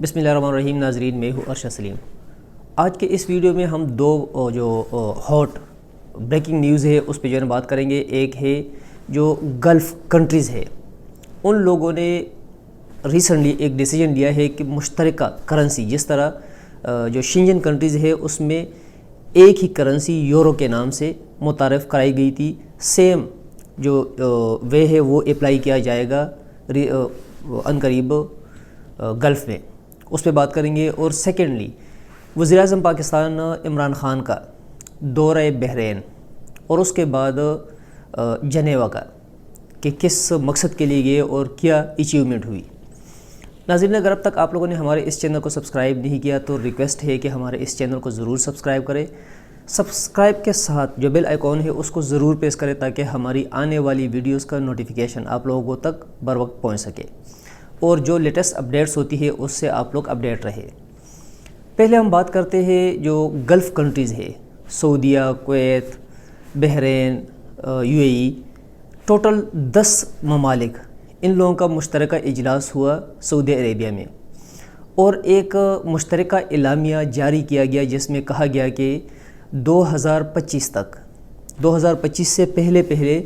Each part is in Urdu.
بسم اللہ الرحمن الرحیم. ناظرین، میں ہوں ارشد سلیم. آج کے اس ویڈیو میں ہم دو جو ہاٹ بریکنگ نیوز ہے اس پہ جو ہے بات کریں گے. ایک ہے جو گلف کنٹریز ہے، ان لوگوں نے ریسنٹلی ایک ڈیسیجن لیا ہے کہ مشترکہ کرنسی، جس طرح جو شنجن کنٹریز ہے اس میں ایک ہی کرنسی یورو کے نام سے متعارف کرائی گئی تھی، سیم جو وے ہے وہ اپلائی کیا جائے گا عنقریب گلف میں. اس پہ بات کریں گے. اور سیکنڈلی وزیر اعظم پاکستان عمران خان کا دورہ بحرین اور اس کے بعد جنیوا کا، کہ کس مقصد کے لیے گئے اور کیا اچیومنٹ ہوئی. ناظرین، اگر اب تک آپ لوگوں نے ہمارے اس چینل کو سبسکرائب نہیں کیا تو ریکویسٹ ہے کہ ہمارے اس چینل کو ضرور سبسکرائب کریں. سبسکرائب کے ساتھ جو بیل آئیکن ہے اس کو ضرور پریس کریں تاکہ ہماری آنے والی ویڈیوز کا نوٹیفیکیشن آپ لوگوں تک بر وقت پہنچ سکے اور جو لیٹسٹ اپڈیٹس ہوتی ہے اس سے آپ لوگ اپڈیٹ رہے. پہلے ہم بات کرتے ہیں جو گلف کنٹریز ہے، سعودیہ، Kuwait, Bahrain, U A E. Total 10 ممالک، ان لوگوں کا مشترکہ اجلاس ہوا سعودی عربیہ میں، اور ایک مشترکہ اعلامیہ جاری کیا گیا جس میں کہا گیا کہ 2025 تک، 2025 سے پہلے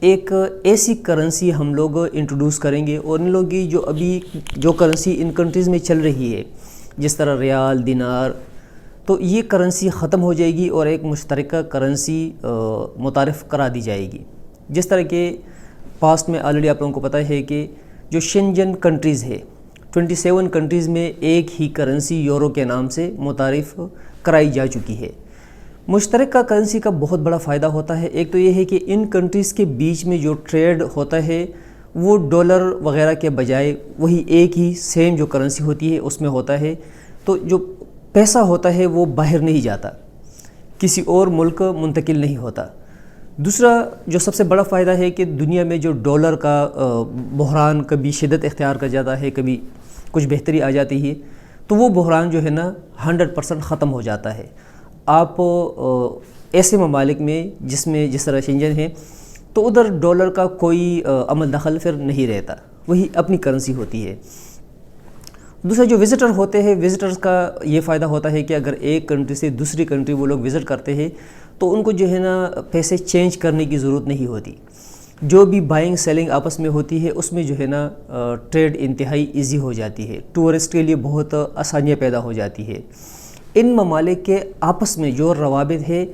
ایک ایسی کرنسی ہم لوگ انٹروڈیوس کریں گے. اور ان لوگوں کی جو ابھی جو کرنسی ان کنٹریز میں چل رہی ہے، جس طرح ریال، دینار، تو یہ کرنسی ختم ہو جائے گی اور ایک مشترکہ کرنسی متعارف کرا دی جائے گی. جس طرح کہ پاسٹ میں آلریڈی آپ لوگوں کو پتہ ہے کہ جو شنجن کنٹریز ہے، 27 کنٹریز میں ایک ہی کرنسی یورو کے نام سے متعارف کرائی جا چکی ہے. مشترکہ کرنسی کا بہت بڑا فائدہ ہوتا ہے. ایک تو یہ ہے کہ ان کنٹریز کے بیچ میں جو ٹریڈ ہوتا ہے وہ ڈالر وغیرہ کے بجائے وہی ایک ہی سیم جو کرنسی ہوتی ہے اس میں ہوتا ہے. تو جو پیسہ ہوتا ہے وہ باہر نہیں جاتا، کسی اور ملک منتقل نہیں ہوتا. دوسرا جو سب سے بڑا فائدہ ہے کہ دنیا میں جو ڈالر کا بحران کبھی شدت اختیار کر جاتا ہے، کبھی کچھ بہتری آ جاتی ہے، تو وہ بحران جو ہے نا 100% ختم ہو جاتا ہے. آپ ایسے ممالک میں جس طرح شنجن ہے تو ادھر ڈالر کا کوئی عمل دخل پھر نہیں رہتا، وہی اپنی کرنسی ہوتی ہے. دوسرا جو وزٹر ہوتے ہیں، وزٹرز کا یہ فائدہ ہوتا ہے کہ اگر ایک کنٹری سے دوسری کنٹری وہ لوگ وزٹ کرتے ہیں تو ان کو جو ہے نا پیسے چینج کرنے کی ضرورت نہیں ہوتی. جو بھی بائنگ سیلنگ آپس میں ہوتی ہے اس میں جو ہے نا ٹریڈ انتہائی ایزی ہو جاتی ہے، ٹورسٹ کے لیے بہت آسانیاں پیدا ہو جاتی ہے. ان ممالک کے آپس میں جو روابط ہے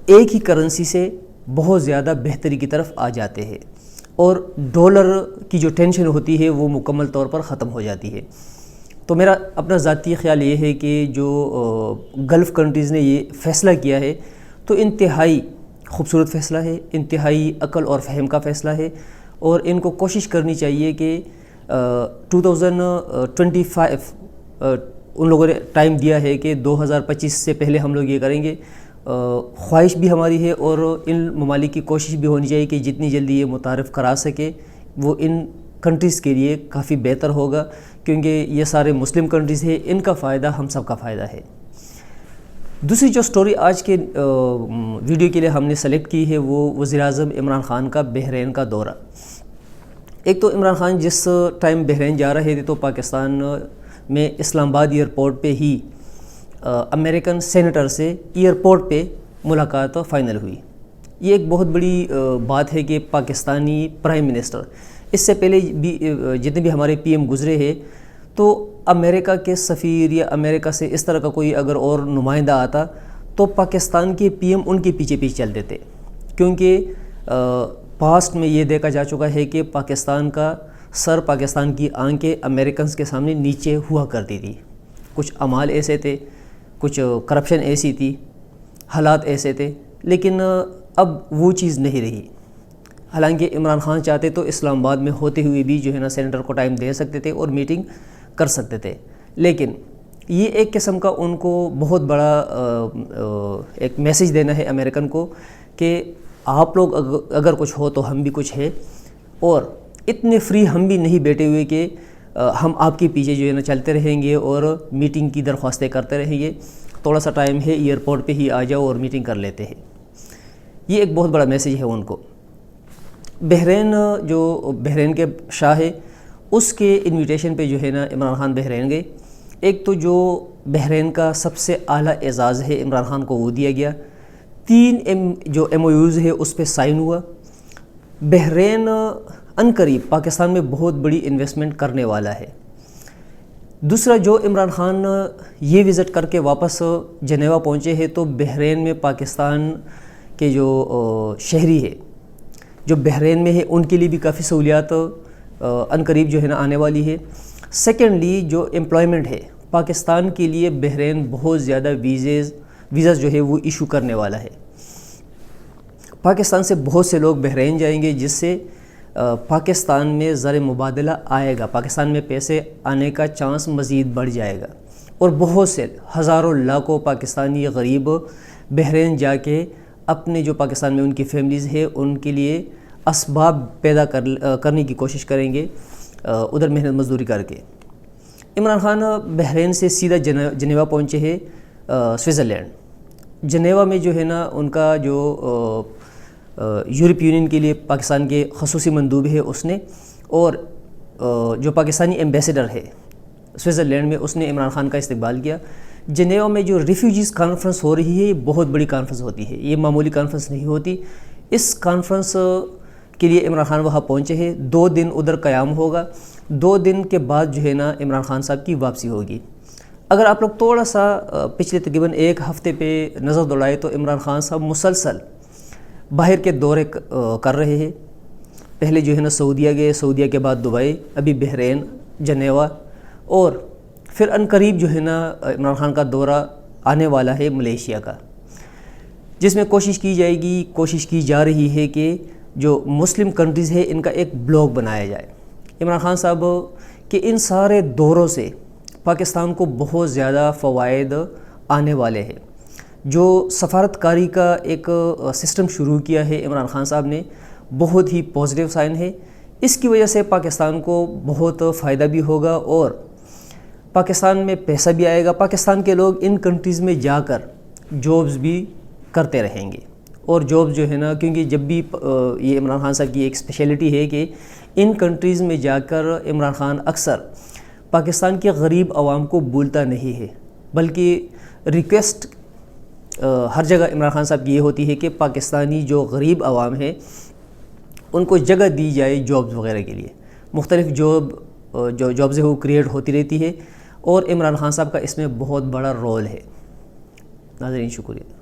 ایک ہی کرنسی سے بہت زیادہ بہتری کی طرف آ جاتے ہیں، اور ڈالر کی جو ٹینشن ہوتی ہے وہ مکمل طور پر ختم ہو جاتی ہے. تو میرا اپنا ذاتی خیال یہ ہے کہ جو گلف کنٹریز نے یہ فیصلہ کیا ہے تو انتہائی خوبصورت فیصلہ ہے، انتہائی عقل اور فہم کا فیصلہ ہے. اور ان کو کوشش کرنی چاہیے کہ 2025 ان لوگوں نے ٹائم دیا ہے کہ 2025 سے پہلے ہم لوگ یہ کریں گے. خواہش بھی ہماری ہے اور ان ممالک کی کوشش بھی ہونی چاہیے کہ جتنی جلدی یہ متعارف کرا سکے وہ ان کنٹریز کے لیے کافی بہتر ہوگا، کیونکہ یہ سارے مسلم کنٹریز ہیں، ان کا فائدہ ہم سب کا فائدہ ہے. دوسری جو سٹوری آج کے ویڈیو کے لیے ہم نے سلیکٹ کی ہے وہ وزیر اعظم عمران خان کا بحرین کا دورہ. ایک تو عمران خان جس ٹائم بحرین جا رہے تھے تو پاکستان میں اسلام آباد ایئرپورٹ پہ ہی امریکن سینیٹر سے ایئرپورٹ پہ ملاقات فائنل ہوئی. یہ ایک بہت بڑی بات ہے کہ پاکستانی پرائم منسٹر، اس سے پہلے بھی جتنے بھی ہمارے پی ایم گزرے ہیں، تو امریکہ کے سفیر یا امریکہ سے اس طرح کا کوئی اگر اور نمائندہ آتا تو پاکستان کے پی ایم ان کے پیچھے چل دیتے. کیونکہ پاسٹ میں یہ دیکھا جا چکا ہے کہ پاکستان کا سر، پاکستان کی آنکھیں امریکنز کے سامنے نیچے ہوا کرتی تھی. کچھ اعمال ایسے تھے، کچھ کرپشن ایسی تھی، حالات ایسے تھے، لیکن اب وہ چیز نہیں رہی. حالانکہ عمران خان چاہتے تو اسلام آباد میں ہوتے ہوئے بھی جو ہے نا سینیٹر کو ٹائم دے سکتے تھے اور میٹنگ کر سکتے تھے. لیکن یہ ایک قسم کا ان کو بہت بڑا ایک میسیج دینا ہے امریکن کو کہ آپ لوگ اگر کچھ ہو تو ہم بھی کچھ ہے، اور اتنے فری ہم بھی نہیں بیٹھے ہوئے کہ ہم آپ کے پیچھے جو ہے نا چلتے رہیں گے اور میٹنگ کی درخواستیں کرتے رہیں گے. تھوڑا سا ٹائم ہے، ایئرپورٹ پہ ہی آ جاؤ اور میٹنگ کر لیتے ہیں. یہ ایک بہت بڑا میسیج ہے ان کو. بحرین جو بحرین کے شاہ ہے اس کے انویٹیشن پہ جو ہے نا عمران خان بحرین گئے۔ ایک تو جو بحرین کا سب سے اعلیٰ اعزاز ہے عمران خان کو وہ دیا گیا، 3 جو MOUs ہے اس پہ سائن ہوا۔ بحرین عنقریب پاکستان میں بہت بڑی انویسٹمنٹ کرنے والا ہے۔ دوسرا جو عمران خان یہ وزٹ کر کے واپس جنیوا پہنچے ہیں تو بحرین میں پاکستان کے جو شہری ہے جو بحرین میں ہے ان کے لیے بھی کافی سہولیات عنقریب جو ہے نا آنے والی ہے۔ سیکنڈلی جو امپلائمنٹ ہے پاکستان کے لیے بحرین بہت زیادہ ویزاز جو ہے وہ ایشو کرنے والا ہے۔ پاکستان سے بہت سے لوگ بحرین جائیں گے جس سے پاکستان میں زر مبادلہ آئے گا، پاکستان میں پیسے آنے کا چانس مزید بڑھ جائے گا، اور بہت سے ہزاروں لاکھوں پاکستانی غریب بحرین جا کے اپنے جو پاکستان میں ان کی فیملیز ہے ان کے لیے اسباب پیدا کرنے کی کوشش کریں گے ادھر محنت مزدوری کر کے۔ عمران خان بحرین سے سیدھا جنیوا پہنچے ہیں سوئٹزرلینڈ۔ جنیوا میں جو ہے نا ان کا جو یورپ یونین کے لیے پاکستان کے خصوصی مندوب ہے اس نے، اور جو پاکستانی ایمبیسیڈر ہے سوئٹزرلینڈ میں اس نے عمران خان کا استقبال کیا۔ جنیوا میں جو ریفیوجیز کانفرنس ہو رہی ہے یہ بہت بڑی کانفرنس ہوتی ہے، یہ معمولی کانفرنس نہیں ہوتی۔ اس کانفرنس کے لیے عمران خان وہاں پہنچے ہیں، 2 دن ادھر قیام ہوگا، 2 دن کے بعد جو ہے نا عمران خان صاحب کی واپسی ہوگی۔ اگر آپ لوگ تھوڑا سا پچھلے تقریباً 1 ہفتے پہ نظر دوڑائے تو عمران خان صاحب مسلسل باہر کے دورے کر رہے ہیں۔ پہلے جو ہے نا سعودیہ گئے، سعودیہ کے بعد دبئی، ابھی بحرین، جنیوا، اور پھر عنقریب جو ہے نا عمران خان کا دورہ آنے والا ہے ملیشیا کا، جس میں کوشش کی جا رہی ہے کہ جو مسلم کنٹریز ہے ان کا ایک بلاگ بنایا جائے۔ عمران خان صاحب کے ان سارے دوروں سے پاکستان کو بہت زیادہ فوائد آنے والے ہیں۔ جو سفارتکاری کا ایک سسٹم شروع کیا ہے عمران خان صاحب نے، بہت ہی پازیٹیو سائن ہے۔ اس کی وجہ سے پاکستان کو بہت فائدہ بھی ہوگا اور پاکستان میں پیسہ بھی آئے گا۔ پاکستان کے لوگ ان کنٹریز میں جا کر جابز بھی کرتے رہیں گے، اور جاب جو ہے نا، کیونکہ جب بھی یہ عمران خان صاحب کی ایک اسپیشلٹی ہے کہ ان کنٹریز میں جا کر عمران خان اکثر پاکستان کے غریب عوام کو بھولتا نہیں ہے، بلکہ ریکویسٹ ہر جگہ عمران خان صاحب کی یہ ہوتی ہے کہ پاکستانی جو غریب عوام ہے ان کو جگہ دی جائے جابز وغیرہ کے لیے۔ مختلف جابز ہے وہ کریٹ ہوتی رہتی ہے، اور عمران خان صاحب کا اس میں بہت بڑا رول ہے۔ ناظرین شکریہ۔